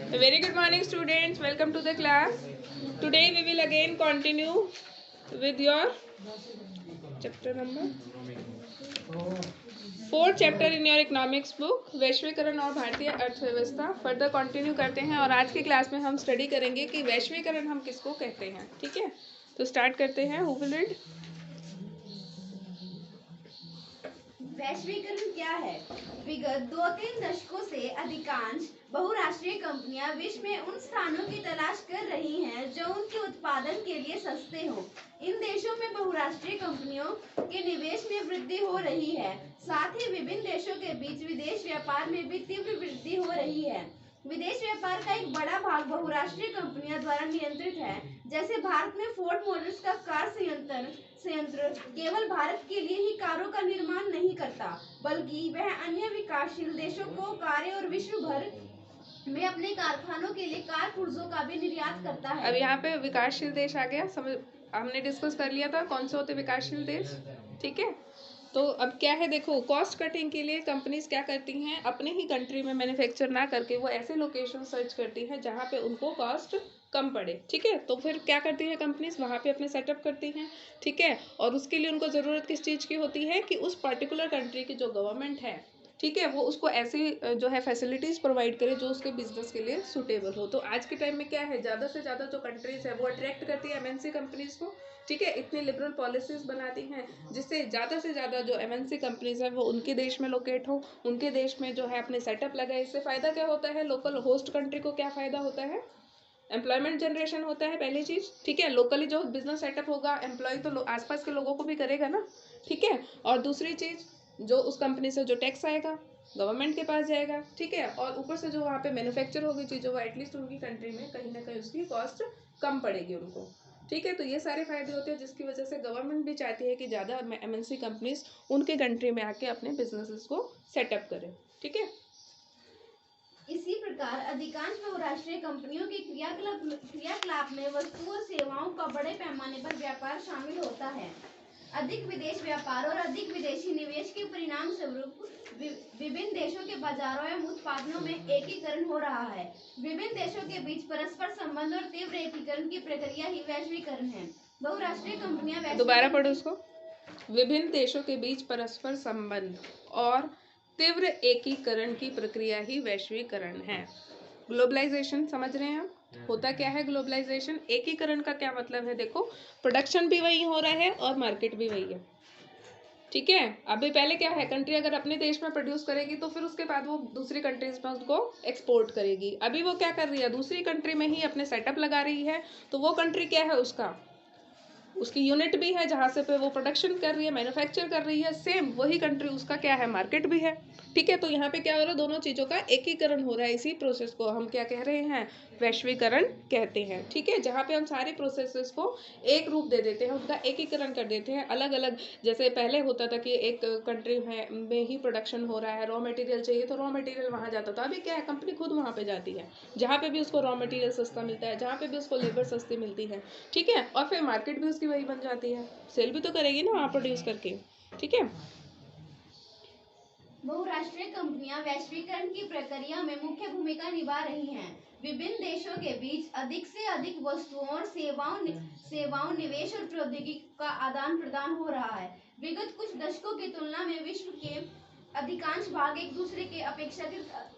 A very good morning, students. Welcome to the class. Today we will again continue with your chapter number 4 chapter in your economics book, वैश्वीकरण और भारतीय अर्थव्यवस्था. Further continue करते हैं और आज की क्लास में हम स्टडी करेंगे कि वैश्वीकरण हम किसको कहते हैं. ठीक है, तो स्टार्ट करते हैं. Who will read? वैश्वीकरण क्या है? विगत 2-3 दशकों से अधिकांश बहुराष्ट्रीय कंपनियां विश्व में उन स्थानों की तलाश कर रही हैं जो उनके उत्पादन के लिए सस्ते हों. इन देशों में बहुराष्ट्रीय कंपनियों के निवेश में वृद्धि हो रही है. साथ ही विभिन्न देशों के बीच विदेश व्यापार में भी तीव्र वृद्धि हो रही है. विदेश व्यापार का एक बड़ा भाग बहुराष्ट्रीय कंपनियों द्वारा नियंत्रित है. जैसे भारत में फोर्ड मोटर्स का कार संयंत्र केवल भारत के लिए ही कारों का निर्माण नहीं करता, बल्कि वह अन्य विकासशील देशों को कारें और विश्व भर में अपने कारखानों के लिए कार पुर्जों का भी निर्यात करता है. अब यहाँ पे विकासशील देश आ गया. समझ, हमने डिस्कस कर लिया था कौन से होते विकासशील देश. ठीक है, तो अब क्या है, देखो, कॉस्ट कटिंग के लिए कंपनीज क्या करती हैं, अपने ही कंट्री में मैन्युफैक्चर ना करके वो ऐसे लोकेशन सर्च करती हैं जहाँ पे उनको कॉस्ट कम पड़े. ठीक है, तो फिर क्या करती है कंपनीज, वहाँ पे अपने सेटअप करती हैं. ठीक है, और उसके लिए उनको ज़रूरत किस चीज़ की होती है कि उस पर्टिकुलर कंट्री की जो गवर्नमेंट है, ठीक है, वो उसको ऐसी जो है फैसिलिटीज़ प्रोवाइड करे जो उसके बिजनेस के लिए सूटेबल हो. तो आज के टाइम में क्या है, ज़्यादा से ज़्यादा जो कंट्रीज़ है वो अट्रैक्ट करती है एमएनसी कंपनीज़ को. ठीक है, इतनी लिबरल पॉलिसीज़ बनाती हैं जिससे ज़्यादा से ज़्यादा जो एमएनसी कंपनीज़ है वो उनके देश में लोकेट हो, उनके देश में जो है अपने सेटअप लगाए. इससे फ़ायदा क्या होता है, लोकल होस्ट कंट्री को क्या फ़ायदा होता है, एम्प्लॉयमेंट जनरेशन होता है पहली चीज़. ठीक है, लोकली जो बिजनेस सेटअप होगा एम्प्लॉय तो आसपास के लोगों को भी करेगा ना. ठीक है, और दूसरी चीज़, जो उस कंपनी से जो टैक्स आएगा गवर्नमेंट के पास जाएगा. ठीक है, और ऊपर से जो वहाँ पे मैन्युफैक्चर होगी चीज़ों, वो एटलीस्ट उनकी कंट्री में कहीं ना कहीं उसकी कॉस्ट कम पड़ेगी उनको. ठीक है, तो ये सारे फायदे होते हैं जिसकी वजह से गवर्नमेंट भी चाहती है कि ज़्यादा एमएनसी कंपनीज उनके कंट्री में आके अपने बिजनेसेस को सेटअप करें. ठीक है, इसी प्रकार अधिकांश बहुराष्ट्रीय कंपनियों के क्रियाकलाप में वस्तु और सेवाओं का बड़े पैमाने पर व्यापार शामिल होता है. अधिक विदेश व्यापार और अधिक विदेशी निवेश के परिणाम स्वरूप विभिन्न देशों के बाजारों एवं उत्पादनों में एकीकरण हो रहा है. विभिन्न देशों के बीच परस्पर संबंध और तीव्र एकीकरण की प्रक्रिया ही वैश्वीकरण है. बहुराष्ट्रीय कंपनियां दोबारा पढ़ो उसको. विभिन्न देशों के बीच परस्पर संबंध और तीव्र एकीकरण की प्रक्रिया ही वैश्वीकरण है. ग्लोबलाइजेशन समझ रहे हैं आप, होता क्या है ग्लोबलाइजेशन. एकीकरण का क्या मतलब है, देखो, प्रोडक्शन भी वही हो रहा है और मार्केट भी वही है. ठीक है, अभी पहले क्या है, कंट्री अगर अपने देश में प्रोड्यूस करेगी तो फिर उसके बाद वो दूसरी कंट्रीज में उसको एक्सपोर्ट करेगी. अभी वो क्या कर रही है, दूसरी कंट्री में ही अपने सेटअप लगा रही है. तो वो कंट्री क्या है, उसकी यूनिट भी है जहाँ से पे वो प्रोडक्शन कर रही है, मैन्युफैक्चर कर रही है. सेम वही कंट्री उसका क्या है, मार्केट भी है. ठीक है, तो यहाँ पे क्या हो रहा है, दोनों चीज़ों का एकीकरण हो रहा है. इसी प्रोसेस को हम क्या कह रहे हैं, वैश्वीकरण कहते हैं. ठीक है, जहाँ पे हम सारे प्रोसेसेस को एक रूप दे देते हैं, उनका एकीकरण कर देते हैं. अलग अलग, जैसे पहले होता था कि एक कंट्री में ही प्रोडक्शन हो रहा है, रॉ मटेरियल चाहिए तो रॉ मटेरियल वहाँ जाता था. अभी क्या है, कंपनी खुद वहाँ पे जाती है जहाँ पे भी उसको रॉ मटेरियल सस्ता मिलता है, जहाँ पे भी उसको लेबर सस्ती मिलती है. ठीक है, और फिर मार्केट भी उसकी वही बन जाती है, सेल भी तो करेगी ना वहाँ प्रोड्यूस करके. ठीक है, बहुराष्ट्रीय कंपनियां वैश्वीकरण की प्रक्रिया में मुख्य भूमिका निभा रही हैं. विभिन्न देशों के बीच अधिक से अधिक वस्तुओं और सेवाओं निवेश और प्रौद्योगिकी का आदान प्रदान हो रहा है. विगत कुछ दशकों की तुलना में विश्व के अधिकांश भाग एक दूसरे के अपेक्षाकृत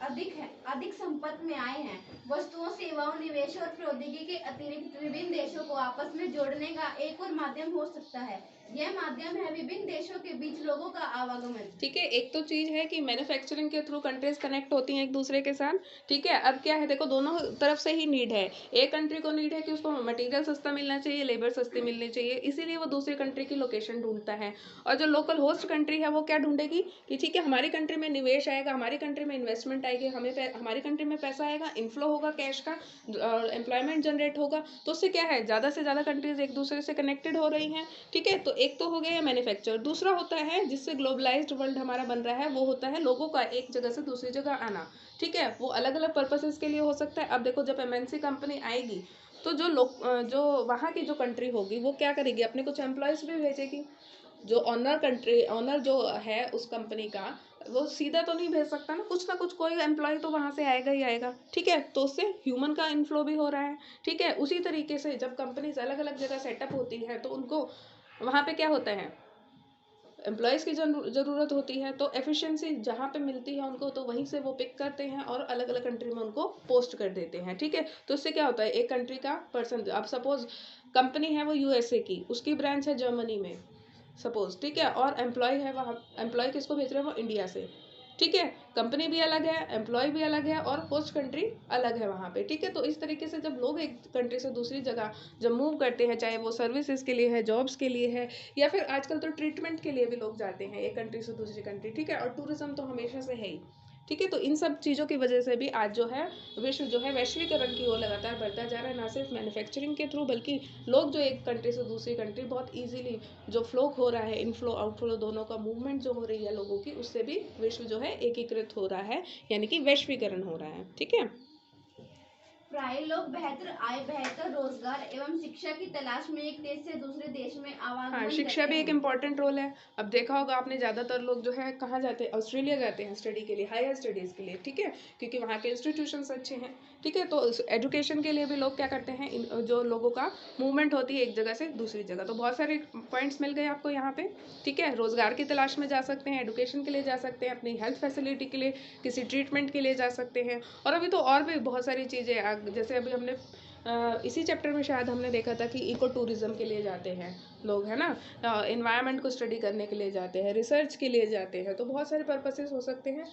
अधिक संपर्क में आए हैं. वस्तुओं, सेवाओं, निवेश और प्रौद्योगिकी के अतिरिक्त विभिन्न देशों को आपस में जोड़ने का एक और माध्यम हो सकता है. यह माध्यम है विभिन्न देशों के बीच लोगों का आवागमन. ठीक है, एक तो चीज़ है कि मैन्युफैक्चरिंग के थ्रू कंट्रीज कनेक्ट होती हैं एक दूसरे के साथ. ठीक है, अब क्या है, देखो, दोनों तरफ से ही नीड है. एक कंट्री को नीड है कि उसको मटेरियल सस्ता मिलना चाहिए, लेबर सस्ती मिलनी चाहिए, इसीलिए वो दूसरी कंट्री की लोकेशन ढूंढता है. और जो लोकल होस्ट कंट्री है वो क्या ढूंढेगी कि ठीक है, हमारी कंट्री में निवेश आएगा, हमारी कंट्री में इन्वेस्टमेंट आएगी, हमारी कंट्री में पैसा आएगा, इनफ्लो होगा कैश का, एम्प्लॉयमेंट जनरेट होगा. तो उससे क्या है, ज़्यादा से ज़्यादा कंट्रीज एक दूसरे से कनेक्टेड हो रही हैं. ठीक है, तो एक तो हो गया मैन्युफैक्चर. दूसरा होता है जिससे ग्लोबलाइज्ड वर्ल्ड हमारा बन रहा है, वो होता है लोगों का एक जगह से दूसरी जगह आना. ठीक है, वो अलग अलग पर्पसेस के लिए हो सकता है. अब देखो, जब एमएनसी कंपनी आएगी तो जो वहाँ की जो कंट्री होगी वो क्या करेगी, अपने कुछ एम्प्लॉयज़ भी भेजेगी. जो ऑनर जो है उस कंपनी का, वो सीधा तो नहीं भेज सकता ना कुछ कोई एम्प्लॉय तो वहाँ से आएगा ही आएगा, ठीक है। तो उससे ह्यूमन का इनफ्लो भी हो रहा है, ठीक है। उसी तरीके से जब कंपनीज अलग अलग जगह सेटअप होती है तो उनको वहाँ पे क्या होता है, एम्प्लॉयज़ की ज़रूरत होती है, तो एफिशिएंसी जहाँ पे मिलती है उनको तो वहीं से वो पिक करते हैं और अलग अलग कंट्री में उनको पोस्ट कर देते हैं, ठीक है। तो इससे क्या होता है, एक कंट्री का पर्सन, अब सपोज कंपनी है वो यूएसए की, उसकी ब्रांच है जर्मनी में सपोज, ठीक है, और एम्प्लॉय है वहाँ, एम्प्लॉय किसको भेज रहे हैं, वो इंडिया से, ठीक है। कंपनी भी अलग है, एम्प्लॉय भी अलग है और होस्ट कंट्री अलग है वहाँ पे, ठीक है। तो इस तरीके से जब लोग एक कंट्री से दूसरी जगह जब मूव करते हैं, चाहे वो सर्विसेज के लिए है, जॉब्स के लिए है, या फिर आजकल तो ट्रीटमेंट के लिए भी लोग जाते हैं एक कंट्री से दूसरी कंट्री, ठीक है। और टूरिज्म तो हमेशा से है ही, ठीक है। तो इन सब चीज़ों की वजह से भी आज जो है विश्व जो है वैश्वीकरण की ओर लगातार बढ़ता जा रहा है, ना सिर्फ मैन्युफैक्चरिंग के थ्रू, बल्कि लोग जो एक कंट्री से दूसरी कंट्री बहुत इजीली जो फ्लो हो रहा है, इनफ्लो आउटफ्लो दोनों का मूवमेंट जो हो रही है लोगों की, उससे भी विश्व जो है एकीकृत हो रहा है, यानी कि वैश्वीकरण हो रहा है, ठीक है। प्राय लोग बेहतर आय, बेहतर रोजगार एवं शिक्षा की तलाश में एक देश से दूसरे देश में आवागमन हाँ, शिक्षा करते भी एक हैं। इम्पॉर्टेंट रोल है। अब देखा होगा आपने, ज़्यादातर लोग जो है कहाँ जाते हैं, ऑस्ट्रेलिया जाते हैं स्टडी के लिए, हायर स्टडीज़ के लिए, ठीक है, क्योंकि वहाँ के इंस्टीट्यूशंस अच्छे हैं, ठीक है। तो एजुकेशन के लिए भी लोग क्या करते हैं, जो लोगों का मूवमेंट होती है एक जगह से दूसरी जगह, तो बहुत सारे पॉइंट्स मिल गए आपको यहाँ पे, ठीक है। रोजगार की तलाश में जा सकते हैं, एजुकेशन के लिए जा सकते हैं, अपनी हेल्थ फैसिलिटी के लिए, किसी ट्रीटमेंट के लिए जा सकते हैं, और अभी तो और भी बहुत सारी चीज़ें, जैसे अभी हमने इसी चैप्टर में शायद हमने देखा था कि इको टूरिज्म के लिए जाते हैं लोग, है ना, इन्वायरमेंट को स्टडी करने के लिए जाते हैं, रिसर्च के लिए जाते हैं, तो बहुत सारे पर्पसेस हो सकते हैं।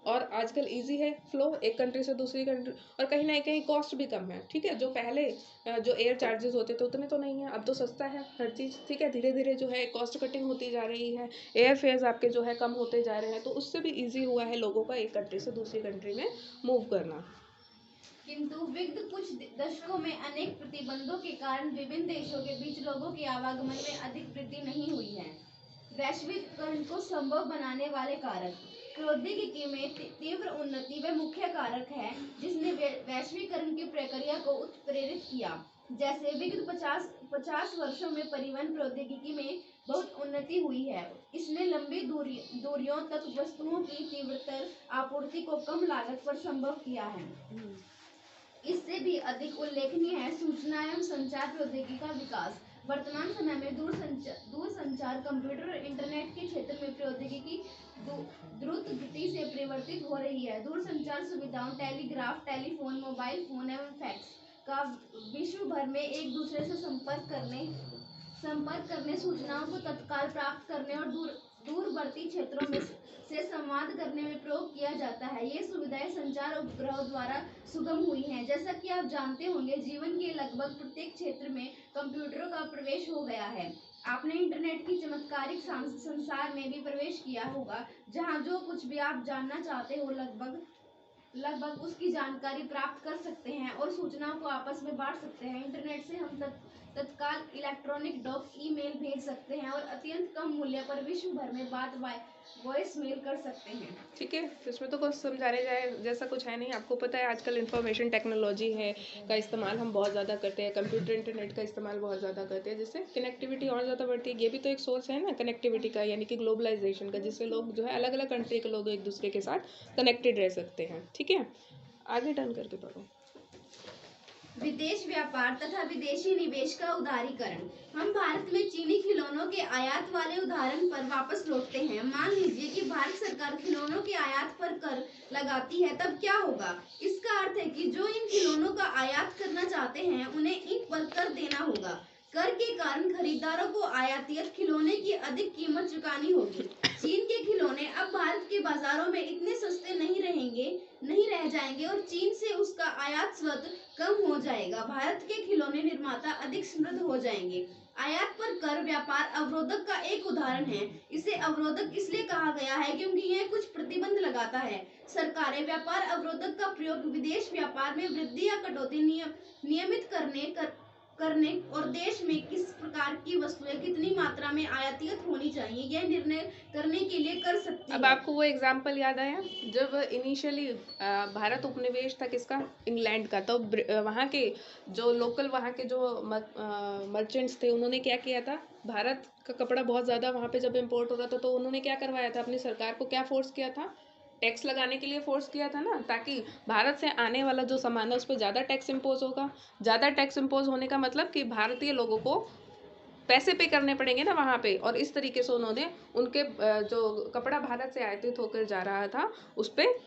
और आजकल इजी है फ्लो एक कंट्री से दूसरी कंट्री, और कहीं ना कहीं कॉस्ट भी कम है, ठीक है। जो पहले जो एयर चार्जेस होते थे उतने तो नहीं है, अब तो सस्ता है हर चीज़, ठीक है। धीरे धीरे जो है कॉस्ट कटिंग होती जा रही है, एयर फेयर्स आपके जो है कम होते जा रहे हैं, तो उससे भी ईजी हुआ है लोगों का एक कंट्री से दूसरी कंट्री में मूव करना। किंतु विगत कुछ दशकों में अनेक प्रतिबंधों के कारण विभिन्न देशों के बीच लोगों के आवागमन में अधिक वृद्धि नहीं हुई है। वैश्वीकरण को संभव बनाने वाले कारक, प्रौद्योगिकी में तीव्र उन्नति व मुख्य कारक है जिसने वैश्वीकरण की प्रक्रिया को उत्प्रेरित किया। जैसे विगत 50 वर्षों में परिवहन प्रौद्योगिकी में बहुत उन्नति हुई है। इसने लंबी दूरियों तक वस्तुओं की तीव्रतर आपूर्ति को कम लागत पर संभव किया है। इससे भी अधिक उल्लेखनीय है सूचना एवं संचार प्रौद्योगिकी का विकास। वर्तमान समय में दूरसंचार, कंप्यूटर, इंटरनेट के क्षेत्र में प्रौद्योगिकी द्रुत गति से परिवर्तित हो रही है। दूरसंचार सुविधाओं, टेलीग्राफ, टेलीफोन, मोबाइल फोन एवं फैक्स का विश्व भर में एक दूसरे से संपर्क करने, सूचनाओं को तत्काल प्राप्त करने और दूरवर्ती क्षेत्रों में से संवाद करने में प्रयोग किया जाता है। ये सुविधाएं संचार उपग्रहों द्वारा सुगम हुई हैं। जैसा कि आप जानते होंगे, जीवन के लगभग प्रत्येक क्षेत्र में कंप्यूटरों का प्रवेश हो गया है। आपने इंटरनेट की चमत्कारिक संसार में भी प्रवेश किया होगा, जहां जो कुछ भी आप जानना चाहते हो लगभग उसकी जानकारी प्राप्त कर सकते हैं और सूचनाओं को आपस में बांट सकते हैं। इंटरनेट से हम तत्काल इलेक्ट्रॉनिक डॉक, ईमेल भेज सकते हैं और अत्यंत कम मूल्य पर विश्व भर में बात वॉइस मेल कर सकते हैं। ठीक है, तो इसमें तो कुछ समझाने जाए जैसा कुछ है नहीं। आपको पता है आजकल इंफॉर्मेशन टेक्नोलॉजी है का इस्तेमाल हम बहुत ज़्यादा करते हैं, कंप्यूटर इंटरनेट का इस्तेमाल बहुत ज़्यादा करते हैं, जिससे कनेक्टिविटी और ज़्यादा बढ़ती है। ये भी तो एक सोर्स है ना कनेक्टिविटी का, यानी कि ग्लोबलाइजेशन का, जिससे लोग जो है अलग अलग कंट्री के लोग एक दूसरे के साथ कनेक्टेड रह सकते हैं, ठीक है। आगे टर्न करके पढ़ो। विदेश व्यापार तथा विदेशी निवेश का उदारीकरण। हम भारत में चीनी खिलौनों के आयात वाले उदाहरण पर वापस लौटते हैं। मान लीजिए कि भारत सरकार खिलौनों के आयात पर कर लगाती है, तब क्या होगा? इसका अर्थ है कि जो इन खिलौनों का आयात करना चाहते हैं उन्हें इन पर कर देना होगा। कर के कारण खरीदारों को आयातित खिलौने की अधिक कीमत चुकानी होगी। चीन के खिलौने अब भारत के बाजारों में इतने सस्ते नहीं रह जाएंगे और चीन से उसका आयात शुल्क कम हो जाएगा। भारत के खिलौने निर्माता अधिक समृद्ध हो जाएंगे। आयात पर कर व्यापार अवरोधक का एक उदाहरण है। इसे अवरोधक इसलिए कहा गया है क्योंकि यह कुछ प्रतिबंध लगाता है। सरकारें व्यापार अवरोधक का प्रयोग विदेश व्यापार में वृद्धि या कटौती नियमित करने और देश में किस प्रकार की वस्तुएं कितनी मात्रा में आयातित होनी चाहिए, यह निर्णय करने के लिए कर सकती अब है। आपको वो एग्जाम्पल याद आया जब इनिशियली भारत उपनिवेश था किसका, इंग्लैंड का, तो वहाँ के जो लोकल वहाँ के जो मर्चेंट्स थे उन्होंने क्या किया था, भारत का कपड़ा बहुत ज़्यादा वहाँ पे जब इम्पोर्ट हो रहा था तो उन्होंने क्या करवाया था, अपनी सरकार को क्या फोर्स किया था, टैक्स लगाने के लिए फोर्स किया था ना, ताकि भारत से आने वाला जो सामान है उस पर ज़्यादा टैक्स इम्पोज होगा। ज़्यादा टैक्स इम्पोज होने का मतलब कि भारतीय लोगों को पैसे पे करने पड़ेंगे ना वहाँ पे, और इस तरीके से उन्होंने उनके जो कपड़ा भारत से आयातित होकर जा रहा था उस पर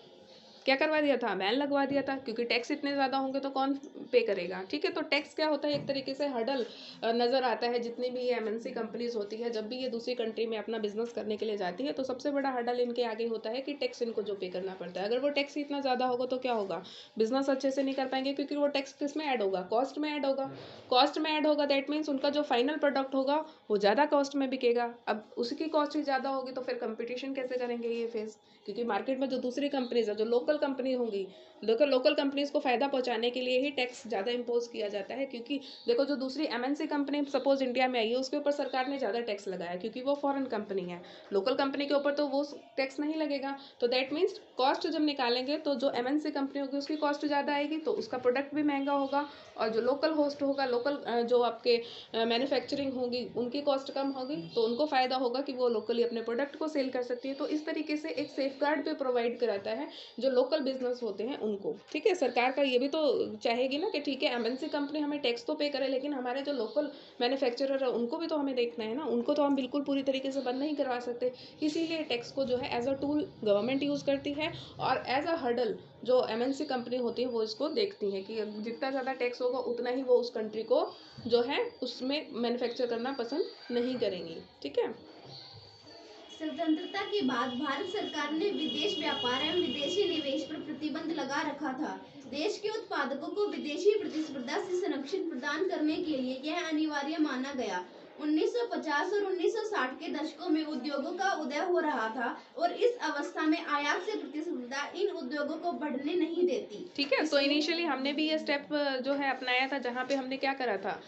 क्या करवा दिया था, बैन लगवा दिया था, क्योंकि टैक्स इतने ज़्यादा होंगे तो कौन पे करेगा। ठीक है, तो टैक्स क्या होता है, एक तरीके से हर्डल नज़र आता है। जितनी भी ये एमएनसी कंपनीज होती है जब भी ये दूसरी कंट्री में अपना बिजनेस करने के लिए जाती है तो सबसे बड़ा हर्डल इनके आगे होता है कि टैक्स इनको जो पे करना पड़ता है। अगर वो टैक्स इतना ज़्यादा होगा तो क्या होगा, बिजनेस अच्छे से नहीं कर पाएंगे, क्योंकि वो टैक्स किस में ऐड होगा, कॉस्ट में ऐड होगा। कॉस्ट में ऐड होगा दैट मीन्स उनका जो फाइनल प्रोडक्ट होगा वो ज़्यादा कॉस्ट में बिकेगा। अब उसकी कॉस्ट ही ज़्यादा होगी तो फिर कंपटीशन कैसे करेंगे ये फेस, क्योंकि मार्केट में जो दूसरी कंपनीज है, जो लोकल कंपनी होंगी, लोकल कंपनीज को फायदा पहुंचाने के लिए ही टैक्स ज़्यादा इम्पोज किया जाता है। क्योंकि देखो जो दूसरी एमएनसी कंपनी सपोज इंडिया में आई है उसके ऊपर सरकार ने ज़्यादा टैक्स लगाया क्योंकि वो फॉरेन कंपनी है, लोकल कंपनी के ऊपर तो वो टैक्स नहीं लगेगा। तो दैट मीन्स कॉस्ट जब निकालेंगे तो जो एमएनसी कंपनी होगी उसकी कॉस्ट ज़्यादा आएगी तो उसका प्रोडक्ट भी महंगा होगा, और जो लोकल होस्ट होगा, लोकल जो आपके मैन्युफैक्चरिंग होगी उनकी कॉस्ट कम होगी तो उनको फ़ायदा होगा कि वो लोकली अपने प्रोडक्ट को सेल कर सकती है। तो इस तरीके से एक सेफ गार्ड भी प्रोवाइड कराता है जो लोकल बिजनेस होते हैं उनको। ठीक है, सरकार का ये भी तो चाहेगी ना कि ठीक है एमएनसी कंपनी हमें टैक्स तो पे करे लेकिन हमारे जो लोकल मैन्युफैक्चरर है उनको भी तो हमें देखना है ना, उनको तो हम बिल्कुल पूरी तरीके से बंद नहीं करवा सकते। इसीलिए टैक्स को जो है as a tool government use करती है, और एज अ हर्डल जो एमएनसी कंपनी होती है वो इसको देखती है कि जितना ज़्यादा टैक्स होगा उतना ही वो उस कंट्री को जो है उसमें मैन्युफैक्चर करना पसंद नहीं करेंगी। ठीक है, स्वतंत्रता के बाद भारत सरकार ने विदेश व्यापार एवं विदेशी निवेश पर प्रतिबंध लगा रखा था। देश के उत्पादकों को विदेशी प्रतिस्पर्धा से संरक्षण प्रदान करने के लिए यह अनिवार्य माना गया। 1950 और 1960 के दशकों में उद्योगों का उदय हो रहा था और इस अवस्था में आयात से प्रतिस्पर्धा इन उद्योगों को बढ़ने नहीं देती। ठीक है, तो इनिशियली हमने भी ये स्टेप जो है अपनाया था जहाँ पे हमने क्या करा था,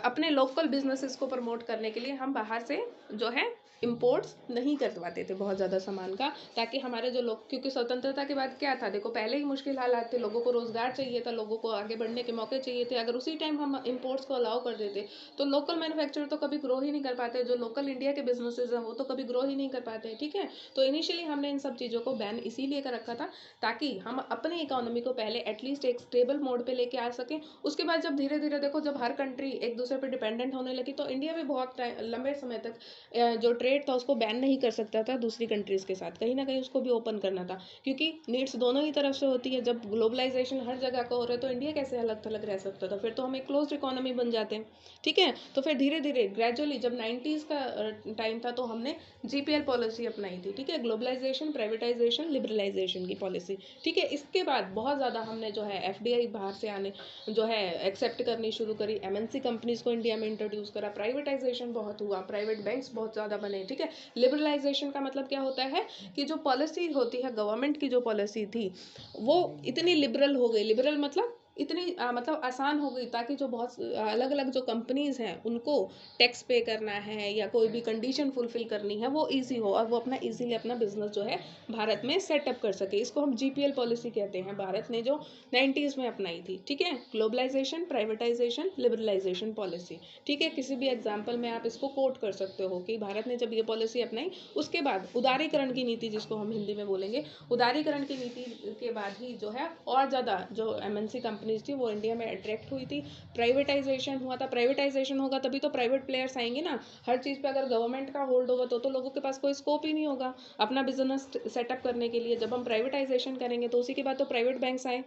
अपने लोकल बिजनेसेस को प्रमोट करने के लिए हम बाहर से जो है इम्पोर्ट्स नहीं करवाते थे बहुत ज़्यादा सामान का, ताकि हमारे जो लोग, क्योंकि स्वतंत्रता के बाद क्या था, देखो पहले ही मुश्किल हालात थे, लोगों को रोज़गार चाहिए था, लोगों को आगे बढ़ने के मौके चाहिए थे। अगर उसी टाइम हम इम्पोर्ट्स को अलाउ कर देते तो लोकल मैन्युफैक्चरर तो कभी ग्रो ही नहीं कर पाते, जो लोकल इंडिया के बिजनेसेस हैं वो तो कभी ग्रो ही नहीं कर पाते। ठीक है, तो इनिशियली हमने इन सब चीज़ों को बैन इसीलिए कर रखा था ताकि हम अपनी इकोनॉमी को पहले एटलीस्ट एक स्टेबल मोड पे लेके आ सकें। उसके बाद जब धीरे धीरे देखो जब हर कंट्री एक दूसरे पे डिपेंडेंट होने लगी तो इंडिया भी बहुत लंबे समय तक जो ट्रेड था उसको बैन नहीं कर सकता था दूसरी कंट्रीज़ के साथ, कहीं ना कहीं उसको भी ओपन करना था, क्योंकि नीड्स दोनों ही तरफ से होती है। जब ग्लोबलाइजेशन हर जगह का हो रहा है तो इंडिया कैसे अलग थलग रह सकता था, फिर तो हम एक क्लोज्ड इकोनॉमी बन जाते हैं। ठीक है, तो फिर धीरे धीरे ग्रेजुअली जब 90s का टाइम था तो हमने जीपीएल पॉलिसी अपनाई थी। ठीक है, ग्लोबलाइजेशन, प्राइवेटाइजेशन, लिबरलाइजेशन की पॉलिसी। ठीक है, इसके बाद बहुत ज़्यादा हमने जो है एफडीआई बाहर से आने जो है एक्सेप्ट करनी शुरू करी, एमएनसी कंपनीज को इंडिया में इंट्रोड्यूस करा, प्राइवेटाइजेशन बहुत हुआ, प्राइवेट बैंक्स बहुत ज़्यादा बने। ठीक है, लिबरलाइजेशन का मतलब क्या होता है कि जो पॉलिसी होती है गवर्नमेंट की, जो पॉलिसी थी वो इतनी लिबरल हो गई, लिबरल मतलब इतनी मतलब आसान हो गई ताकि जो बहुत अलग अलग जो कंपनीज हैं उनको टैक्स पे करना है या कोई भी कंडीशन फुलफिल करनी है वो इजी हो, और वो अपना इजीली अपना बिजनेस जो है भारत में सेटअप कर सके। इसको हम जीपीएल पॉलिसी कहते हैं, भारत ने जो 90s में अपनाई थी। ठीक है, ग्लोबलाइजेशन, प्राइवेटाइजेशन, लिबरलाइजेशन पॉलिसी। ठीक है, किसी भी एग्जाम्पल में आप इसको कोट कर सकते हो कि भारत ने जब ये पॉलिसी अपनाई उसके बाद उदारीकरण की नीति, जिसको हम हिंदी में बोलेंगे, उदारीकरण की नीति के बाद ही जो है और ज़्यादा जो एमएनसी कंपनीज थी वो इंडिया में अट्रैक्ट हुई थी। प्राइवेटाइजेशन हुआ था, प्राइवेटाइजेशन होगा तभी तो प्राइवेट प्लेयर्स आएंगे ना। हर चीज़ पे अगर गवर्नमेंट का होल्ड होगा तो लोगों के पास कोई स्कोप ही नहीं होगा अपना बिजनेस सेटअप करने के लिए। जब हम प्राइवेटाइजेशन करेंगे तो उसी के बाद तो प्राइवेट बैंक्स आए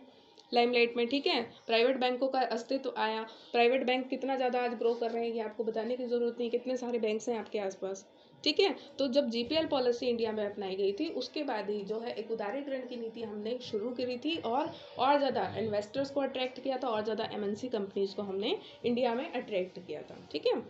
लाइमलाइट में। ठीक है, प्राइवेट बैंकों का अस्तित्व आया, प्राइवेट बैंक कितना ज़्यादा आज ग्रो कर रहे हैं ये आपको बताने की ज़रूरत नहीं, कितने सारे बैंक्स हैं आपके आसपास। ठीक है, तो जब जीपीएल पॉलिसी इंडिया में अपनाई गई थी उसके बाद ही जो है एक उदारीकरण की नीति हमने शुरू करी थी, और ज़्यादा इन्वेस्टर्स को अट्रैक्ट किया था, और ज़्यादा एमएनसी कंपनीज को हमने इंडिया में अट्रैक्ट किया था। ठीक है,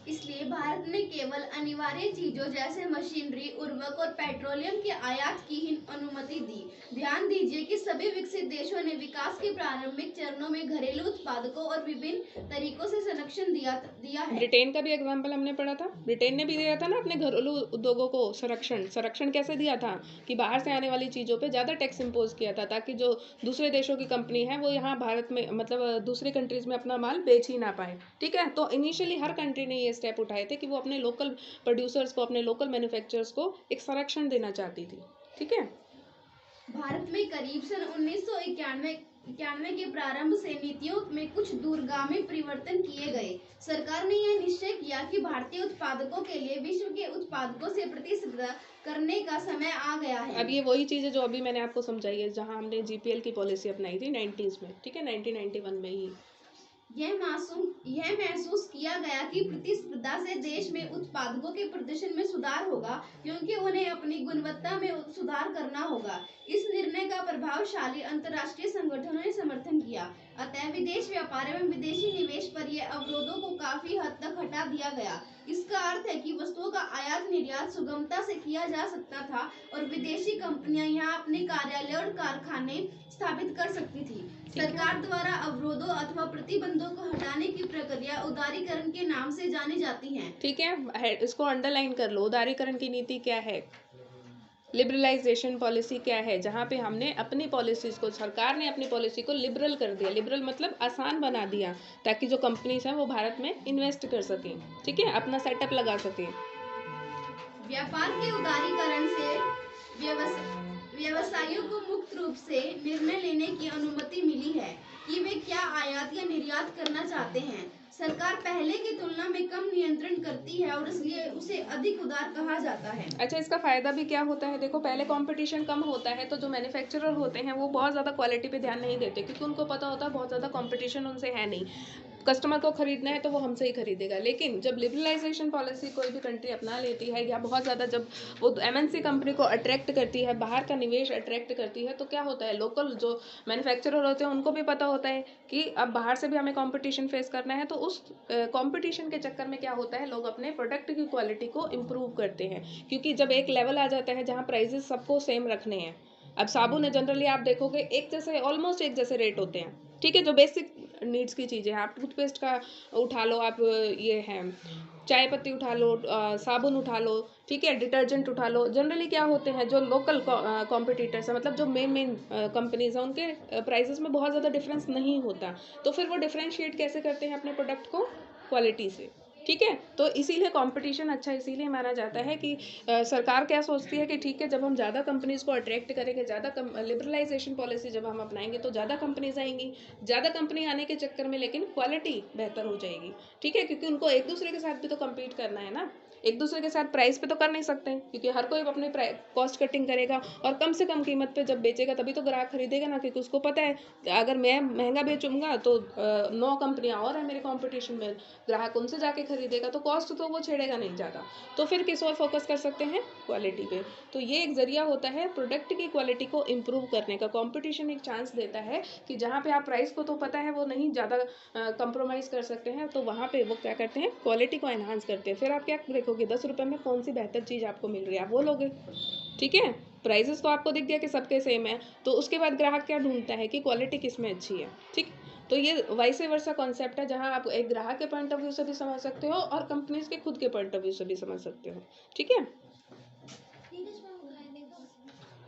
इसलिए भारत ने केवल अनिवार्य चीजों जैसे मशीनरी, उर्वरक और पेट्रोलियम के आयात की ही अनुमति दी। ध्यान दीजिए कि सभी विकसित देशों ने विकास के प्रारंभिक चरणों में घरेलू उत्पादकों और विभिन्न तरीकों से संरक्षण दिया है। ब्रिटेन का भी एग्जाम्पल हमने पढ़ा था, ब्रिटेन ने भी दिया था ना अपने घरेलू उद्योगों को संरक्षण कैसे दिया था कि बाहर से आने वाली चीज़ों पे ज़्यादा टैक्स इम्पोज किया था ताकि जो दूसरे देशों की कंपनी है वो यहाँ भारत में मतलब दूसरी कंट्रीज़ में अपना माल बेच ही ना पाए। ठीक है, तो इनिशियली हर कंट्री ने ये स्टेप उठाए थे कि वो अपने लोकल प्रोड्यूसर्स को, अपने लोकल मैन्युफैक्चरर्स को एक संरक्षण देना चाहती थी। ठीक है, भारत में करीब सन 1991 के प्रारंभ से नीतियों में कुछ दूरगामी परिवर्तन किए गए। सरकार ने यह निश्चय किया कि भारतीय उत्पादकों के लिए विश्व के उत्पादकों से प्रतिस्पर्धा करने का समय आ गया है। अब ये वही चीज़ है जो अभी मैंने आपको समझाई है, जहाँ हमने जीपीएल की पॉलिसी अपनाई थी 90s में। ठीक है, 1991 में ही यह महसूस किया गया कि प्रतिस्पर्धा से देश में उत्पादकों के प्रदर्शन में सुधार होगा क्योंकि उन्हें अपनी गुणवत्ता में सुधार करना होगा। इस निर्णय का प्रभावशाली अंतर्राष्ट्रीय संगठनों ने समर्थन किया। अतः विदेश व्यापार एवं विदेशी निवेश पर यह अवरोधों को काफी हद तक हटा दिया गया। इसका अर्थ है कि वस्तुओं का आयात निर्यात सुगमता से किया जा सकता था और विदेशी कंपनियां यहाँ अपने कार्यालय और कारखाने स्थापित कर सकती थी। सरकार द्वारा अवरोधों अथवा प्रतिबंधों को हटाने की प्रक्रिया उदारीकरण के नाम से जानी जाती है। ठीक है, इसको अंडरलाइन कर लो। उदारीकरण की नीति क्या है, लिबरलाइजेशन पॉलिसी क्या है, जहाँ पे हमने अपनी पॉलिसीज को, सरकार ने अपनी पॉलिसी को लिबरल कर दिया। लिबरल मतलब आसान बना दिया ताकि जो कंपनीज हैं वो भारत में इन्वेस्ट कर सकें। ठीक है, अपना सेटअप लगा सकें। व्यापार के उदारीकरण से व्यवसायियों को मुक्त रूप से निर्णय लेने की अनुमति मिली है कि वे क्या आयात या निर्यात करना चाहते हैं। सरकार पहले की तुलना में कम नियंत्रण करती है और इसलिए उसे अधिक उदार कहा जाता है। अच्छा, इसका फायदा भी क्या होता है, देखो पहले कंपटीशन कम होता है तो जो मैन्युफैक्चरर होते हैं वो बहुत ज़्यादा क्वालिटी पे ध्यान नहीं देते क्योंकि उनको पता होता है बहुत ज़्यादा कंपटीशन उनसे है नहीं, कस्टमर को खरीदना है तो वो हमसे ही खरीदेगा। लेकिन जब लिबरलाइजेशन पॉलिसी कोई भी कंट्री अपना लेती है या बहुत ज़्यादा जब वो एमएनसी कंपनी को अट्रैक्ट करती है, बाहर का निवेश अट्रैक्ट करती है, तो क्या होता है, लोकल जो मैन्युफैक्चरर होते हैं उनको भी पता होता है कि अब बाहर से भी हमें कंपटीशन फेस करना है। तो उस कंपटीशन के चक्कर में क्या होता है, लोग अपने प्रोडक्ट की क्वालिटी को इम्प्रूव करते हैं क्योंकि जब एक लेवल आ जाता है जहाँ प्राइजेस सबको सेम रखने हैं। अब साबुन है, जनरली आप देखोगे एक जैसे, ऑलमोस्ट एक जैसे रेट होते हैं। ठीक है, जो बेसिक नीड्स की चीज़ें हैं, आप टूथपेस्ट का उठा लो, आप ये है चाय पत्ती उठा लो, साबुन उठा लो, ठीक है, डिटर्जेंट उठा लो, जनरली क्या होते हैं जो लोकल कॉम्पिटिटर्स हैं, मतलब जो मेन कंपनीज हैं, उनके प्राइसेस में बहुत ज़्यादा डिफरेंस नहीं होता। तो फिर वो डिफरेंशिएट कैसे करते हैं अपने प्रोडक्ट को, क्वालिटी से। ठीक है, तो इसीलिए कंपटीशन अच्छा इसीलिए माना जाता है कि सरकार क्या सोचती है कि ठीक है, जब हम ज़्यादा कंपनीज को अट्रैक्ट करेंगे, ज़्यादा लिबरलाइजेशन पॉलिसी जब हम अपनाएंगे तो ज़्यादा कंपनीज आएंगी, ज़्यादा कंपनी आने के चक्कर में लेकिन क्वालिटी बेहतर हो जाएगी। ठीक है, क्योंकि उनको एक दूसरे के साथ भी तो कम्पीट करना है ना, एक दूसरे के साथ प्राइस पे तो कर नहीं सकते क्योंकि हर कोई अपने कॉस्ट कटिंग करेगा और कम से कम कीमत पे जब बेचेगा तभी तो ग्राहक खरीदेगा ना, क्योंकि उसको पता है अगर मैं महंगा बेचूंगा तो 9 कंपनियां और हैं मेरे कंपटीशन में, ग्राहक उनसे जाके खरीदेगा तो कॉस्ट तो वो छेड़ेगा नहीं ज़्यादा। तो फिर किस और फोकस कर सकते हैं, क्वालिटी पे। तो ये एक जरिया होता है प्रोडक्ट की क्वालिटी को इम्प्रूव करने का। कॉम्पिटिशन एक चांस देता है कि जहाँ पे आप प्राइस को तो पता है वो नहीं ज़्यादा कंप्रोमाइज़ कर सकते हैं, तो वहाँ पे वो क्या करते हैं, क्वालिटी को एनहांस करते हैं। फिर आप क्या देखोगे, 10 रुपये में कौन सी बेहतर चीज़ आपको मिल रही है, आप वो लोगे। ठीक है, प्राइसेस तो आपको दिख गया कि सबके सेम है, तो उसके बाद ग्राहक क्या ढूंढता है कि क्वालिटी किस में अच्छी है। ठीक, तो ये वाइसे वर्सा कॉन्सेप्ट है जहाँ आप एक ग्राहक के पॉइंट ऑफ व्यू से भी समझ सकते हो और कंपनीज के खुद के पॉइंट ऑफ व्यू से भी समझ सकते हो। ठीक है,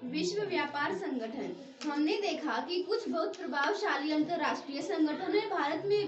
विश्व व्यापार संगठन, हमने देखा कि कुछ बहुत प्रभावशाली अंतर्राष्ट्रीय संगठनों ने भारत में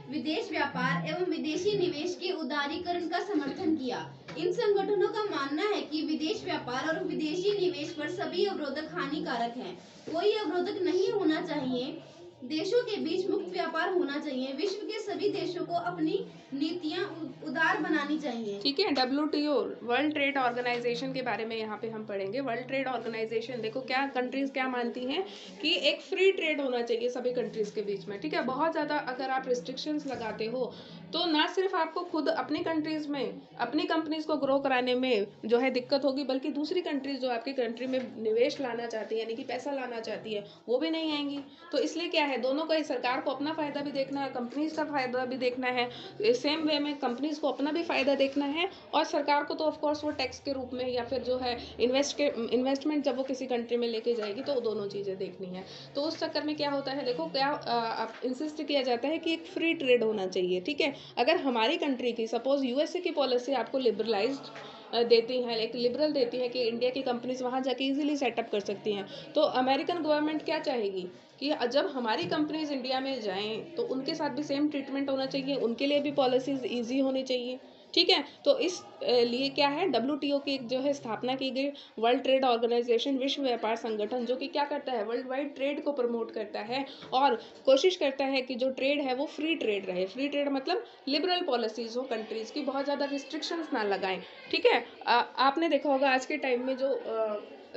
विदेश व्यापार एवं विदेशी निवेश के उदारीकरण का समर्थन किया। इन संगठनों का मानना है कि विदेश व्यापार और विदेशी निवेश पर सभी अवरोधक हानिकारक हैं। कोई अवरोधक नहीं होना चाहिए, देशों के बीच मुक्त व्यापार होना चाहिए, विश्व के सभी देशों को अपनी नीतियां उदार बनानी चाहिए। ठीक है, WTO वर्ल्ड ट्रेड ऑर्गेनाइजेशन के बारे में यहाँ पे हम पढ़ेंगे। वर्ल्ड ट्रेड ऑर्गेनाइजेशन, देखो क्या कंट्रीज क्या मानती हैं कि एक फ्री ट्रेड होना चाहिए सभी कंट्रीज के बीच में। ठीक है, बहुत ज़्यादा अगर आप रिस्ट्रिक्शंस लगाते हो तो ना सिर्फ आपको खुद अपनी कंट्रीज में अपनी कंपनीज को ग्रो कराने में जो है दिक्कत होगी, बल्कि दूसरी कंट्रीज जो आपकी कंट्री में निवेश लाना चाहती है, यानी कि पैसा लाना चाहती है, वो भी नहीं आएंगी। तो इसलिए क्या है, है, दोनों का ही, सरकार को अपना फ़ायदा भी देखना है, कंपनीज का फ़ायदा भी देखना है, सेम वे में कंपनीज को अपना भी फ़ायदा देखना है, और सरकार को तो ऑफ कोर्स वो टैक्स के रूप में या फिर जो है इन्वेस्टमेंट जब वो किसी कंट्री में लेके जाएगी तो वो दोनों चीज़ें देखनी है। तो उस चक्कर में क्या होता है, देखो क्या आप इंसिस्ट किया जाता है कि एक फ्री ट्रेड होना चाहिए, ठीक है। अगर हमारी कंट्री की सपोज यूएसए की पॉलिसी आपको लिबरलाइज्ड देती है, एक लिबरल देती है कि इंडिया की कंपनीज वहाँ जाके इजीली सेटअप कर सकती हैं, तो अमेरिकन गवर्नमेंट क्या चाहेगी कि जब हमारी कंपनीज इंडिया में जाएं तो उनके साथ भी सेम ट्रीटमेंट होना चाहिए, उनके लिए भी पॉलिसीज ईजी होनी चाहिए, ठीक है। तो इस लिए क्या है, डब्ल्यूटीओ की जो है स्थापना की गई, वर्ल्ड ट्रेड ऑर्गेनाइजेशन, विश्व व्यापार संगठन, जो कि क्या करता है, वर्ल्ड वाइड ट्रेड को प्रमोट करता है और कोशिश करता है कि जो ट्रेड है वो फ्री ट्रेड रहे। फ्री ट्रेड मतलब लिबरल पॉलिसीज हो कंट्रीज की, बहुत ज़्यादा रिस्ट्रिक्शंस ना लगाएं, ठीक है। आपने देखा होगा आज के टाइम में जो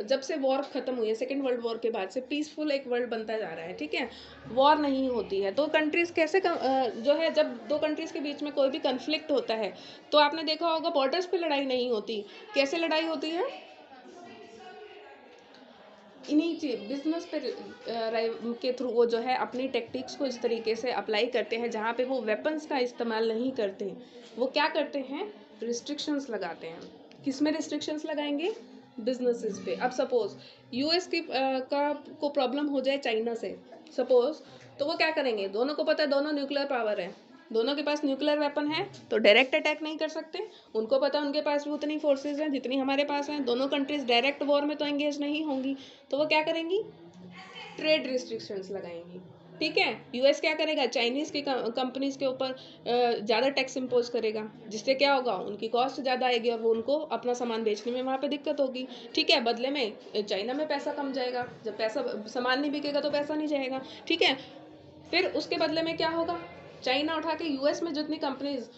जब से वॉर खत्म हुई है, सेकेंड वर्ल्ड वॉर के बाद से पीसफुल एक वर्ल्ड बनता जा रहा है, ठीक है, वॉर नहीं होती है। दो कंट्रीज कैसे जो है, जब दो कंट्रीज के बीच में कोई भी कन्फ्लिक्ट होता है तो आपने देखा होगा बॉर्डर्स पे लड़ाई नहीं होती, कैसे लड़ाई होती है, इन्हीं बिजनेस पे के थ्रू वो जो है अपनी टेक्टिक्स को इस तरीके से अप्लाई करते हैं जहाँ पे वो वेपन्स का इस्तेमाल नहीं करते, वो क्या करते हैं, रिस्ट्रिक्शंस लगाते हैं। किस में रिस्ट्रिक्शंस लगाएंगे, बिजनेसेस पे। अब सपोज यूएस की को प्रॉब्लम हो जाए चाइना से सपोज, तो वो क्या करेंगे, दोनों को पता है दोनों न्यूक्लियर पावर है, दोनों के पास न्यूक्लियर वेपन है, तो डायरेक्ट अटैक नहीं कर सकते, उनको पता है उनके पास भी उतनी फोर्सेज हैं जितनी हमारे पास हैं, दोनों कंट्रीज डायरेक्ट वॉर में तो एंगेज नहीं होंगी, तो वो क्या करेंगी, ट्रेड रिस्ट्रिक्शंस लगाएंगी, ठीक है। यूएस क्या करेगा, चाइनीज़ की कंपनीज के ऊपर ज़्यादा टैक्स इम्पोज करेगा, जिससे क्या होगा, उनकी कॉस्ट ज़्यादा आएगी और वो उनको अपना सामान बेचने में वहाँ पे दिक्कत होगी, ठीक है। बदले में चाइना में पैसा कम जाएगा, जब पैसा सामान नहीं बिकेगा तो पैसा नहीं जाएगा, ठीक है। फिर उसके बदले में क्या होगा, चाइना उठा के यूएस में जितनी कंपनीज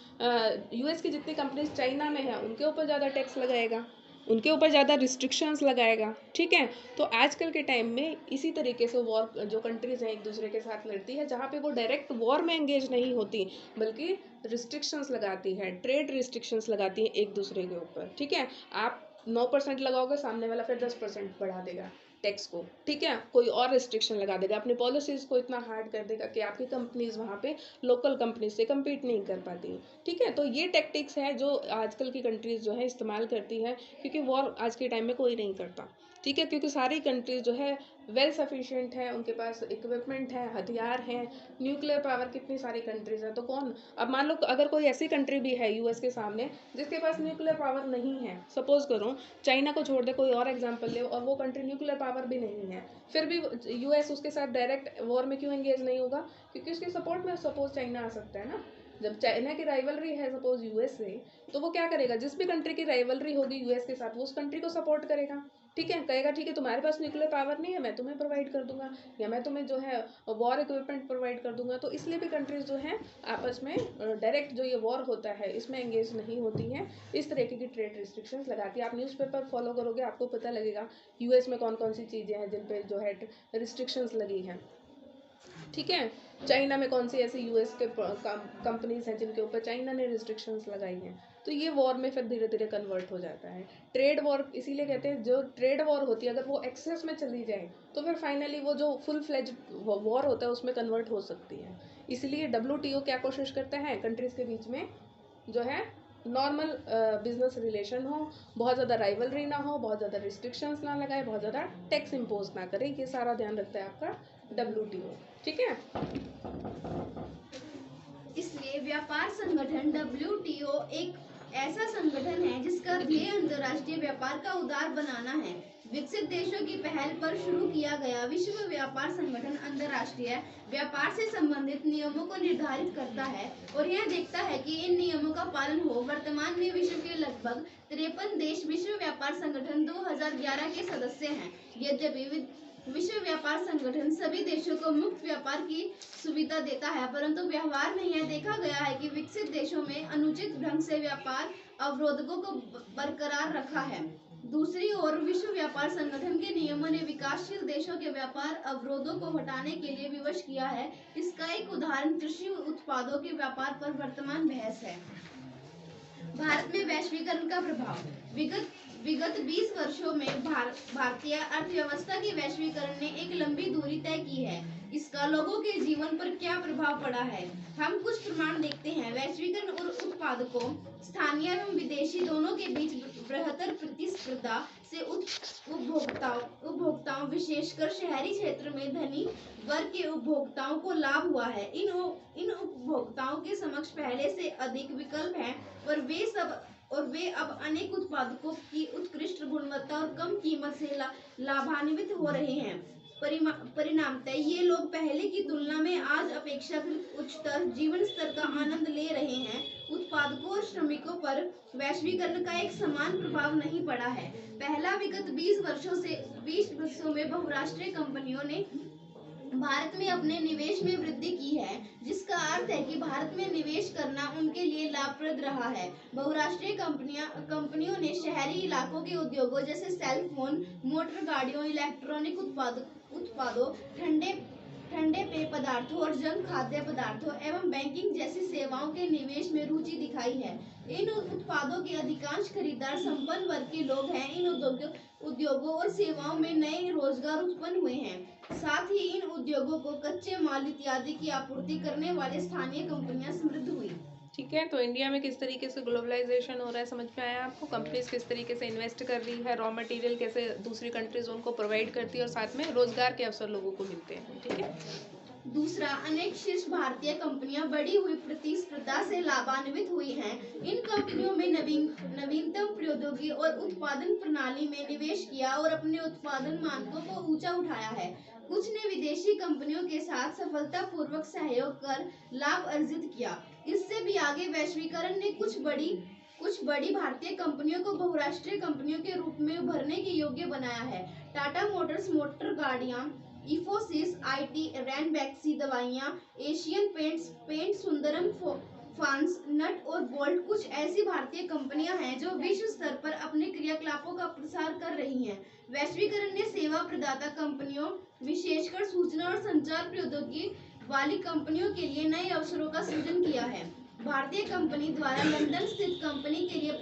यूएस की जितनी कंपनीज चाइना में है उनके ऊपर ज़्यादा टैक्स लगाएगा, उनके ऊपर ज़्यादा रिस्ट्रिक्शंस लगाएगा, ठीक है। तो आजकल के टाइम में इसी तरीके से वॉर जो कंट्रीज़ हैं एक दूसरे के साथ लड़ती है, जहाँ पे वो डायरेक्ट वॉर में एंगेज नहीं होती बल्कि रिस्ट्रिक्शंस लगाती है, ट्रेड रिस्ट्रिक्शंस लगाती है एक दूसरे के ऊपर, ठीक है। आप 9% लगाओगे, सामने वाला फिर 10% बढ़ा देगा टैक्स को, ठीक है, कोई और रिस्ट्रिक्शन लगा देगा, अपनी पॉलिसीज़ को इतना हार्ड कर देगा कि आपकी कंपनीज वहाँ पे लोकल कंपनीज से कम्पीट नहीं कर पाती, ठीक है। तो ये टैक्टिक्स है जो आजकल की कंट्रीज जो है इस्तेमाल करती है, क्योंकि वॉर आज के टाइम में कोई नहीं करता, ठीक है, क्योंकि सारी कंट्रीज जो है वेल सफिशिएंट है, उनके पास इक्विपमेंट है, हथियार हैं, न्यूक्लियर पावर कितनी सारी कंट्रीज है, तो कौन, अब मान लो अगर कोई ऐसी कंट्री भी है यूएस के सामने जिसके पास न्यूक्लियर पावर नहीं है, सपोज करो चाइना को छोड़ दे, कोई और एग्जांपल ले, और वो कंट्री न्यूक्लियर पावर भी नहीं है, फिर भी यूएस उसके साथ डायरेक्ट वॉर में क्यों एंगेज नहीं होगा, क्योंकि उसके सपोर्ट में सपोज चाइना आ सकता है ना। जब चाइना की राइवलरी है सपोज यूएस से, तो वो क्या करेगा, जिस भी कंट्री की राइवलरी होगी यूएस के साथ वो उस कंट्री को सपोर्ट करेगा, ठीक है, कहेगा ठीक है तुम्हारे पास न्यूक्लियर पावर नहीं है, मैं तुम्हें प्रोवाइड कर दूंगा, या मैं तुम्हें जो है वॉर इक्विपमेंट प्रोवाइड कर दूंगा। तो इसलिए भी कंट्रीज जो हैं आपस में डायरेक्ट जो ये वॉर होता है इसमें एंगेज नहीं होती हैं, इस तरीके की ट्रेड रिस्ट्रिक्शंस लगाती है। आप न्यूज़पेपर फॉलो करोगे आपको पता लगेगा यूएस में कौन कौन सी चीज़ें हैं जिन पे जो है रिस्ट्रिक्शंस लगी हैं, ठीक है। चाइना में कौन सी ऐसी यूएस के कंपनीज हैं जिनके ऊपर चाइना ने रिस्ट्रिक्शंस लगाई हैं, तो ये वॉर में फिर धीरे धीरे कन्वर्ट हो जाता है। ट्रेड वॉर इसीलिए कहते हैं, जो ट्रेड वॉर होती है अगर वो एक्सेस में चली जाए तो फिर फाइनली वो जो फुल फ्लेज वॉर होता है उसमें कन्वर्ट हो सकती है। इसलिए डब्ल्यूटीओ क्या कोशिश करता है, कंट्रीज के बीच में जो है नॉर्मल बिजनेस रिलेशन हो, बहुत ज़्यादा राइवलरी ना हो, बहुत ज़्यादा रिस्ट्रिक्शंस ना लगाए, बहुत ज़्यादा टैक्स इम्पोज ना करे, ये सारा ध्यान रखता है आपका डब्ल्यूटीओ, ठीक है। इसलिए व्यापार संगठन डब्ल्यूटीओ एक ऐसा संगठन है जिसका ध्येय अंतर्राष्ट्रीय व्यापार का उदार बनाना है। विकसित देशों की पहल पर शुरू किया गया विश्व व्यापार संगठन अंतर्राष्ट्रीय व्यापार से संबंधित नियमों को निर्धारित करता है और यह देखता है कि इन नियमों का पालन हो। वर्तमान में विश्व के लगभग 53 देश विश्व व्यापार संगठन 2011 के सदस्य हैं। यद्यपि विश्व व्यापार संगठन सभी देशों को मुक्त व्यापार की सुविधा देता है, परंतु व्यवहार में यह देखा गया है कि विकसित देशों में अनुचित ढंग से व्यापार अवरोधकों को बरकरार रखा है। दूसरी ओर विश्व व्यापार संगठन के नियमों ने विकासशील देशों के व्यापार अवरोधों को हटाने के लिए विवश किया है। इसका एक उदाहरण कृषि उत्पादों के व्यापार पर वर्तमान बहस है। भारत में वैश्वीकरण का प्रभाव। विगत 20 वर्षों में भारतीय अर्थव्यवस्था की वैश्वीकरण ने एक लंबी दूरी तय की है। इसका लोगों के जीवन पर क्या प्रभाव पड़ा है। हम कुछ प्रमाण देखते हैं। वैश्वीकरण और उत्पादकों, स्थानीय एवं विदेशी दोनों के बीच बृहत्तर प्रतिस्पर्धा से उपभोक्ताओं विशेषकर शहरी क्षेत्र में धनी वर्ग के उपभोक्ताओं को लाभ हुआ है। इन उपभोक्ताओं के समक्ष पहले से अधिक विकल्प हैं और वे अब अनेक उत्पादकों की उत्कृष्ट गुणवत्ता और कम कीमत से लाभान्वित हो रहे हैं। परिणामतः ये लोग पहले की तुलना में आज अपेक्षाकृत उच्चतर जीवन स्तर का आनंद ले रहे हैं। उत्पादकों और श्रमिकों पर वैश्वीकरण का एक समान प्रभाव नहीं पड़ा है। पहला, विगत 20 वर्षों में बहुराष्ट्रीय कंपनियों ने भारत में अपने निवेश में वृद्धि की है, जिसका अर्थ है कि भारत में निवेश करना उनके लिए लाभप्रद रहा है। बहुराष्ट्रीय कंपनियों ने शहरी इलाकों के उद्योगों जैसे सेल फोन, मोटर गाड़ियों, इलेक्ट्रॉनिक उत्पादों, ठंडे पेय पदार्थों और जंक खाद्य पदार्थों एवं बैंकिंग जैसी सेवाओं के निवेश में रुचि दिखाई है। इन उत्पादों के अधिकांश खरीदार संपन्न वर्ग के लोग हैं। इन उद्योगों और सेवाओं में नए रोजगार उत्पन्न हुए हैं। साथ ही इन उद्योगों को कच्चे माल इत्यादि की आपूर्ति करने वाले स्थानीय कंपनियां समृद्ध हुई। ठीक है, तो इंडिया में किस तरीके से ग्लोबलाइजेशन हो रहा है समझ में आया आपको। कंपनीज किस तरीके से इन्वेस्ट कर रही है, रॉ मटेरियल कैसे दूसरी कंट्रीज उनको प्रोवाइड करती है और साथ में रोजगार के अवसर लोगों को मिलते हैं। ठीक है। दूसरा, अनेक शीर्ष भारतीय कंपनियां बढ़ी हुई प्रतिस्पर्धा से लाभान्वित हुई हैं। इन कंपनियों में नवीनतम प्रौद्योगिकी और उत्पादन प्रणाली में निवेश किया और अपने उत्पादन मानकों को ऊंचा उठाया है। कुछ ने विदेशी कंपनियों के साथ सफलतापूर्वक सहयोग कर लाभ अर्जित किया। इससे भी आगे वैश्वीकरण ने कुछ बड़ी भारतीय कंपनियों को बहुराष्ट्रीय कंपनियों के रूप में उभरने के योग्य बनाया है। टाटा मोटर्स मोटर गाड़ियां, इन्फोसिस आईटी, रैनबैक्सी दवाइयां, एशियन पेंट, सुंदरम फार्म्स, नट और बोल्ट कुछ ऐसी भारतीय कंपनियां हैं जो विश्व स्तर पर अपने क्रियाकलापों का प्रसार कर रही हैं। वैश्वीकरण ने सेवा प्रदाता कंपनियों, विशेषकर सूचना और संचार प्रौद्योगिकी वाली कंपनियों के लिए नए अवसरों का सृजन किया है। भारतीय कंपनी द्वारा लंदन स्थित कंपनी के लिए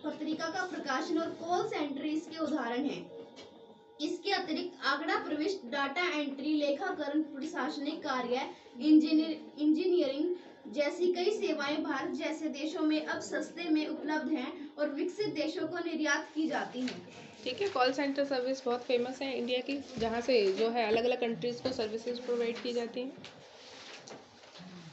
पत्रिका का प्रकाशन और कॉल सेंटर इसके उदाहरण हैं। इसके अतिरिक्त आंकड़ा प्रविष्टि, डाटा एंट्री, लेखाकरण, प्रशासनिक कार्य, इंजीनियरिंग जैसी कई सेवाएं भारत जैसे देशों में अब सस्ते में उपलब्ध हैं और विकसित देशों को निर्यात की जाती हैं। ठीक है, कॉल सेंटर सर्विस बहुत फेमस है इंडिया की, जहाँ से जो है अलग अलग कंट्रीज को सर्विसेज प्रोवाइड की जाती हैं।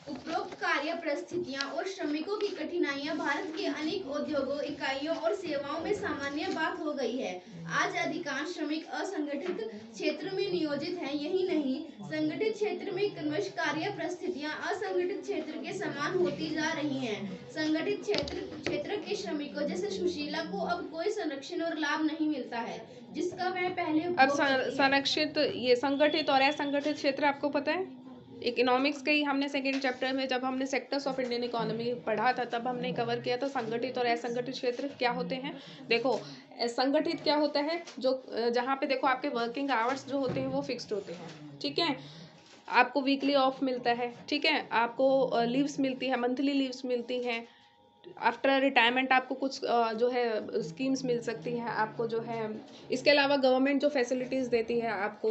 उपरोक्त कार्य परिस्थितियां और श्रमिकों की कठिनाइयां भारत के अनेक उद्योगों, इकाइयों और सेवाओं में सामान्य बात हो गई है। आज अधिकांश श्रमिक असंगठित क्षेत्र में नियोजित हैं। यही नहीं, संगठित क्षेत्र में क्रमश कार्य परिस्थितियां असंगठित क्षेत्र के समान होती जा रही हैं। संगठित क्षेत्र के श्रमिकों जैसे सुशीला को अब कोई संरक्षण और लाभ नहीं मिलता है, जिसका वह पहले अब संरक्षित, ये संगठित और असंगठित क्षेत्र आपको पता है। इकोनॉमिक्स के ही हमने सेकेंड चैप्टर में जब हमने सेक्टर्स ऑफ इंडियन इकोनॉमी पढ़ा था तब हमने कवर किया था संगठित और असंगठित क्षेत्र क्या होते हैं। देखो, संगठित क्या होता है, जो जहाँ पे देखो आपके वर्किंग आवर्स जो होते हैं वो फिक्स्ड होते हैं। ठीक है, आपको वीकली ऑफ मिलता है। ठीक है, आपको लीव्स मिलती है, मंथली लीव्स मिलती हैं। आफ्टर रिटायरमेंट आपको कुछ जो है स्कीम्स मिल सकती हैं आपको जो है। इसके अलावा गवर्नमेंट जो फैसिलिटीज़ देती है आपको,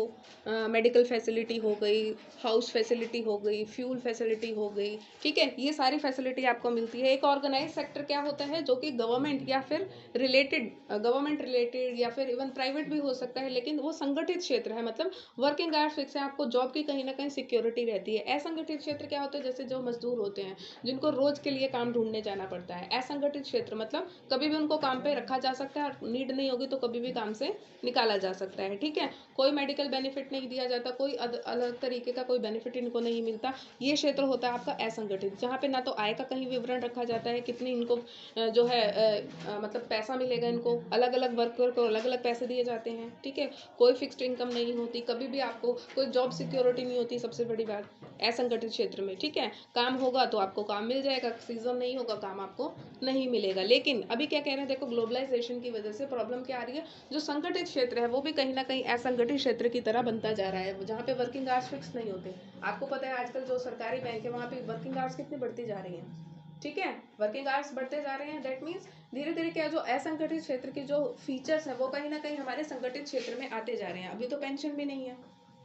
मेडिकल फैसिलिटी हो गई, हाउस फैसिलिटी हो गई, फ्यूल फैसिलिटी हो गई। ठीक है, ये सारी फैसिलिटी आपको मिलती है। एक ऑर्गेनाइज सेक्टर क्या होता है, जो कि गवर्नमेंट या फिर गवर्नमेंट रिलेटेड या फिर इवन प्राइवेट भी हो सकता है, लेकिन वो संगठित क्षेत्र है, मतलब वर्किंग आवर्स फिक्स है, आपको जॉब की कहीं ना कहीं सिक्योरिटी रहती है। असंगठित क्षेत्र क्या होता है, जैसे जो मजदूर होते हैं जिनको रोज के लिए काम ढूंढने जाना पड़ता है। असंगठित क्षेत्र मतलब कभी भी उनको काम पे रखा जा सकता है और नीड नहीं होगी तो कभी भी काम से निकाला जा सकता है। ठीक है, कोई मेडिकल बेनिफिट नहीं दिया जाता, कोई अलग तरीके का कोई बेनिफिट इनको नहीं मिलता। ये क्षेत्र होता है आपका असंगठित, जहाँ पे ना तो आय का कहीं विवरण रखा जाता है, कितनी इनको जो है मतलब पैसा मिलेगा, इनको अलग अलग वर्कर को अलग अलग पैसे दिए जाते हैं। ठीक है, कोई फिक्स्ड इनकम नहीं होती, कभी भी आपको कोई जॉब सिक्योरिटी नहीं होती, सबसे बड़ी बात असंगठित क्षेत्र में। ठीक है, काम होगा तो आपको काम मिल जाएगा, सीजन नहीं होगा काम आपको नहीं मिलेगा। लेकिन अभी क्या कह रहे हैं, देखो ग्लोबलाइजेशन की वजह से प्रॉब्लम क्या आ रही है, जो संगठित क्षेत्र है वो भी कहीं ना कहीं असंगठित क्षेत्र की तरह बनता जा रहा है, जहाँ पे वर्किंग आवर्स फिक्स नहीं होते। आपको पता है आजकल जो सरकारी बैंक है वहाँ पे वर्किंग आवर्स कितनी बढ़ती जा रही हैं। ठीक है, वर्किंग आवर्स बढ़ते जा रहे हैं, दैट मीन्स धीरे धीरे क्या, जो असंगठित क्षेत्र के जो फीचर्स हैं वो कहीं ना कहीं हमारे संगठित क्षेत्र में आते जा रहे हैं। अभी तो पेंशन भी नहीं है।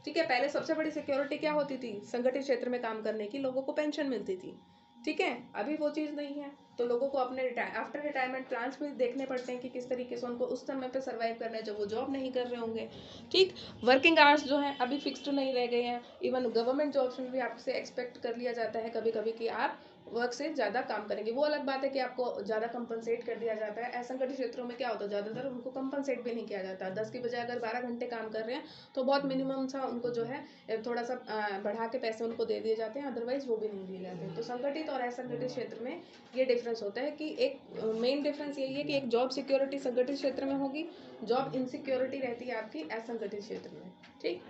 ठीक है। पहले सबसे बड़ी सिक्योरिटी क्या होती थी, संगठित क्षेत्र में काम करने की, लोगों को पेंशन मिलती थी, ठीक है। अभी वो चीज़ नहीं है, तो लोगों को अपने आफ्टर रिटायरमेंट प्लान्स भी देखने पड़ते हैं कि किस तरीके से उनको उस समय पे सर्वाइव करना है जब वो जॉब नहीं कर रहे होंगे, ठीक। वर्किंग आवर्स जो हैं अभी फिक्स्ड नहीं रह गए हैं। इवन गवर्नमेंट जॉब्स में भी आपसे एक्सपेक्ट कर लिया जाता है कभी कभी कि आप वर्क से ज़्यादा काम करेंगे। वो अलग बात है कि आपको ज़्यादा कंपनसेट कर दिया जाता है। असंगठित क्षेत्रों में क्या होता है, ज़्यादातर उनको कंपनसेट भी नहीं किया जाता। 10 की बजाय अगर 12 घंटे काम कर रहे हैं तो बहुत मिनिमम सा उनको जो है थोड़ा सा बढ़ा के पैसे उनको दे दिए जाते हैं, अदरवाइज वो भी नहीं दिए जाते। तो संगठित और असंगठित क्षेत्र में ये डिफरेंस होता है कि एक मेन डिफरेंस यही है कि एक जॉब सिक्योरिटी संगठित क्षेत्र में होगी, जॉब इनसिक्योरिटी रहती है आपकी असंगठित क्षेत्र में, ठीक।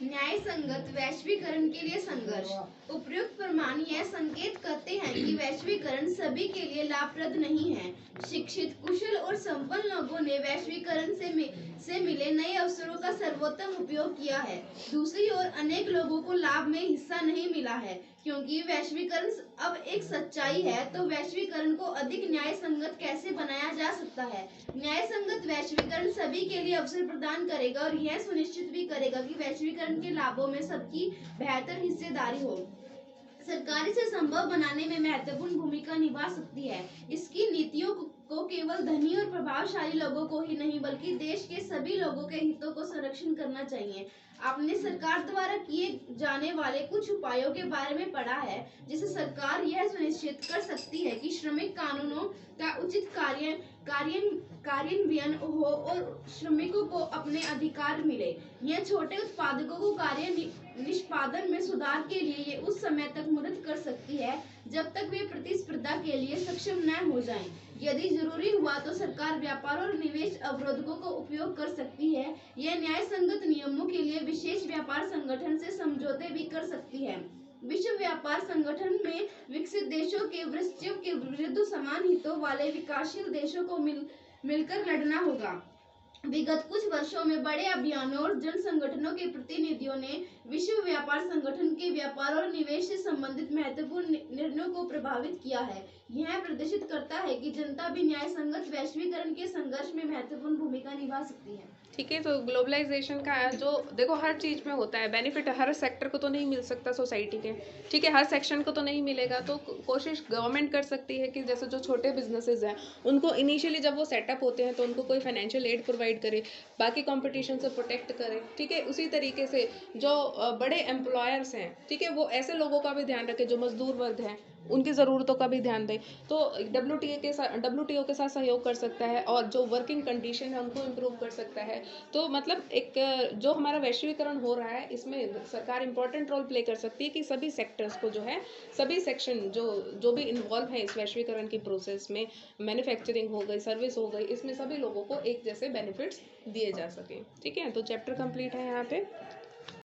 न्याय संगत वैश्वीकरण के लिए संघर्ष। उपयुक्त प्रमाण यह संकेत करते हैं कि वैश्वीकरण सभी के लिए लाभप्रद नहीं है। शिक्षित, कुशल और संपन्न लोगों ने वैश्वीकरण से मिले नए अवसरों का सर्वोत्तम उपयोग किया है। दूसरी ओर अनेक लोगों को लाभ में हिस्सा नहीं मिला है। क्योंकि वैश्वीकरण अब एक सच्चाई है, तो वैश्वीकरण को अधिक न्याय संगत कैसे बनाया जा सकता है। न्याय संगत वैश्वीकरण सभी के लिए अवसर प्रदान करेगा और यह सुनिश्चित भी करेगा कि वैश्वीकरण के लाभों में सबकी बेहतर हिस्सेदारी हो। सरकार इसे संभव बनाने में महत्वपूर्ण भूमिका निभा सकती है। इसकी नीतियों को केवल धनी और प्रभावशाली लोगों को ही नहीं बल्कि देश के सभी लोगों के हितों को संरक्षण करना चाहिए। आपने सरकार द्वारा किए जाने वाले कुछ उपायों के बारे में पढ़ा है, जिससे सरकार यह सुनिश्चित कर सकती है कि श्रमिक कानूनों का उचित कार्यान्वयन हो और श्रमिकों को अपने अधिकार मिले। यह छोटे उत्पादकों को कार्य निष्पादन में सुधार के लिए ये उस समय तक मदद कर सकती है जब तक वे प्रतिस्पर्धा के लिए सक्षम न हो जाएं। यदि जरूरी हुआ तो सरकार व्यापार और निवेश अवरोधकों का उपयोग कर सकती है। यह न्याय संगत नियमों के लिए विशेष व्यापार संगठन से समझौते भी कर सकती है। विश्व व्यापार संगठन में विकसित देशों के वृत्तियों के विरुद्ध समान हितों वाले विकासशील देशों को मिलकर लड़ना होगा। विगत कुछ वर्षों में बड़े अभियानों और जन संगठनों के प्रतिनिधियों ने विश्व व्यापार संगठन के व्यापार और निवेश से संबंधित महत्वपूर्ण निर्णयों को प्रभावित किया है। यह प्रदर्शित करता है कि जनता भी न्याय संगत वैश्वीकरण के संघर्ष में महत्वपूर्ण भूमिका निभा सकती है। ठीक है। तो ग्लोबलाइजेशन का जो देखो हर चीज़ में होता है बेनिफिट, हर सेक्टर को तो नहीं मिल सकता सोसाइटी के, ठीक है, हर सेक्शन को तो नहीं मिलेगा। तो कोशिश गवर्नमेंट कर सकती है कि जैसे जो छोटे बिजनेसेस हैं उनको इनिशियली जब वो सेटअप होते हैं तो उनको कोई फाइनेंशियल एड प्रोवाइड करे, बाकी कंपटीशन से प्रोटेक्ट करे, ठीक है। उसी तरीके से जो बड़े एम्प्लॉयर्स हैं, ठीक है, वो ऐसे लोगों का भी ध्यान रखे जो मजदूर वर्ग हैं, उनकी ज़रूरतों का भी ध्यान दें। तो WTO के साथ सहयोग कर सकता है और जो वर्किंग कंडीशन है उनको इम्प्रूव कर सकता है। तो मतलब एक जो हमारा वैश्वीकरण हो रहा है इसमें सरकार इंपॉर्टेंट रोल प्ले कर सकती है कि सभी सेक्टर्स को जो है, सभी सेक्शन जो भी इन्वॉल्व है इस वैश्वीकरण की प्रोसेस में, मैन्युफैक्चरिंग हो गई, सर्विस हो गई, इसमें सभी लोगों को एक जैसे बेनिफिट्स दिए जा सकें, ठीक है। तो चैप्टर कंप्लीट है यहाँ पे।